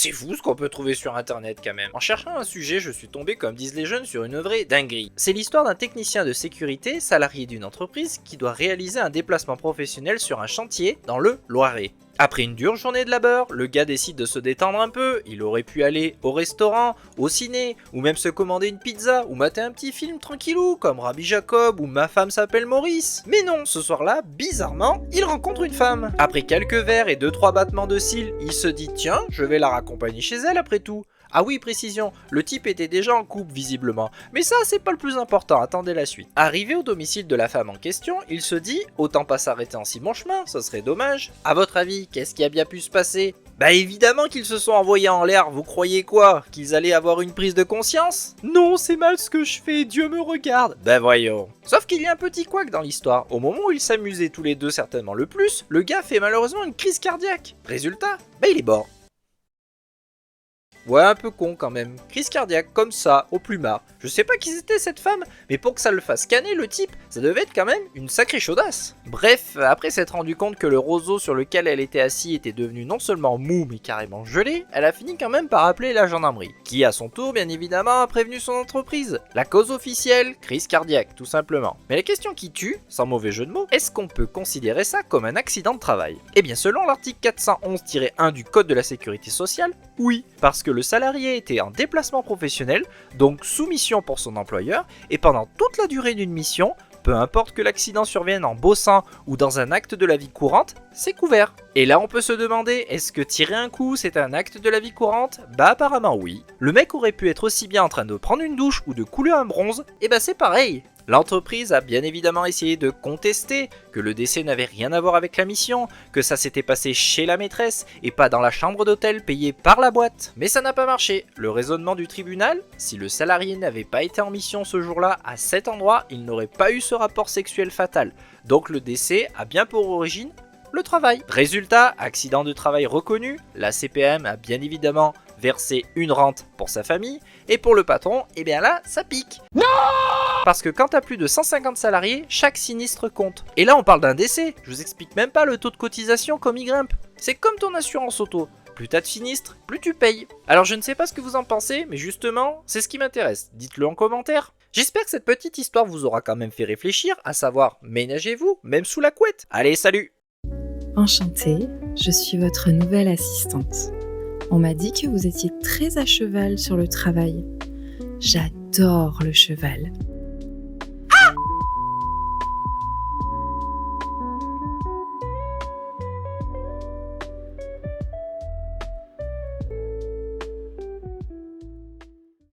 C'est fou ce qu'on peut trouver sur internet quand même. En cherchant un sujet, je suis tombé, comme disent les jeunes, sur une vraie dinguerie. C'est l'histoire d'un technicien de sécurité, salarié d'une entreprise, qui doit réaliser un déplacement professionnel sur un chantier dans le Loiret. Après une dure journée de labeur, le gars décide de se détendre un peu. Il aurait pu aller au restaurant, au ciné, ou même se commander une pizza, ou mater un petit film tranquillou, comme Rabbi Jacob ou Ma femme s'appelle Maurice. Mais non, ce soir-là, bizarrement, il rencontre une femme. Après quelques verres et 2-3 battements de cils, il se dit tiens, je vais la raccompagner chez elle après tout. Ah oui, précision, le type était déjà en couple visiblement. Mais ça, c'est pas le plus important, attendez la suite. Arrivé au domicile de la femme en question, il se dit autant pas s'arrêter en si bon chemin, ça serait dommage. À votre avis, qu'est-ce qui a bien pu se passer? Bah évidemment qu'ils se sont envoyés en l'air, vous croyez quoi? Qu'ils allaient avoir une prise de conscience? Non, c'est mal ce que je fais, Dieu me regarde. Ben voyons. Sauf qu'il y a un petit couac dans l'histoire. Au moment où ils s'amusaient tous les deux certainement le plus, le gars fait malheureusement une crise cardiaque. Résultat, bah il est mort. Ouais, un peu con quand même. Crise cardiaque, comme ça, au plumard. Je sais pas qui c'était cette femme, mais pour que ça le fasse scanner le type, ça devait être quand même une sacrée chaudasse. Bref, après s'être rendu compte que le roseau sur lequel elle était assise était devenu non seulement mou mais carrément gelé, elle a fini quand même par appeler la gendarmerie, qui à son tour bien évidemment a prévenu son entreprise. La cause officielle, crise cardiaque, tout simplement. Mais la question qui tue, sans mauvais jeu de mots, est-ce qu'on peut considérer ça comme un accident de travail? Eh bien selon l'article 411-1 du Code de la Sécurité Sociale, oui, parce que le salarié était en déplacement professionnel, donc sous mission pour son employeur, et pendant toute la durée d'une mission, peu importe que l'accident survienne en bossant ou dans un acte de la vie courante, c'est couvert. Et là on peut se demander, est-ce que tirer un coup c'est un acte de la vie courante? Bah apparemment oui. Le mec aurait pu être aussi bien en train de prendre une douche ou de couler un bronze, et bah c'est pareil. L'entreprise a bien évidemment essayé de contester que le décès n'avait rien à voir avec la mission, que ça s'était passé chez la maîtresse et pas dans la chambre d'hôtel payée par la boîte. Mais ça n'a pas marché. Le raisonnement du tribunal, si le salarié n'avait pas été en mission ce jour-là à cet endroit, il n'aurait pas eu ce rapport sexuel fatal. Donc le décès a bien pour origine le travail. Résultat, accident de travail reconnu, la CPM a bien évidemment versé une rente pour sa famille, et pour le patron, et bien là, ça pique. Non! Parce que quand t'as plus de 150 salariés, chaque sinistre compte. Et là on parle d'un décès, je vous explique même pas le taux de cotisation comme il grimpe. C'est comme ton assurance auto, plus t'as de sinistres, plus tu payes. Alors je ne sais pas ce que vous en pensez, mais justement, c'est ce qui m'intéresse, dites-le en commentaire. J'espère que cette petite histoire vous aura quand même fait réfléchir, à savoir, ménagez-vous, même sous la couette. Allez, salut! Enchantée, je suis votre nouvelle assistante. On m'a dit que vous étiez très à cheval sur le travail. J'adore le cheval.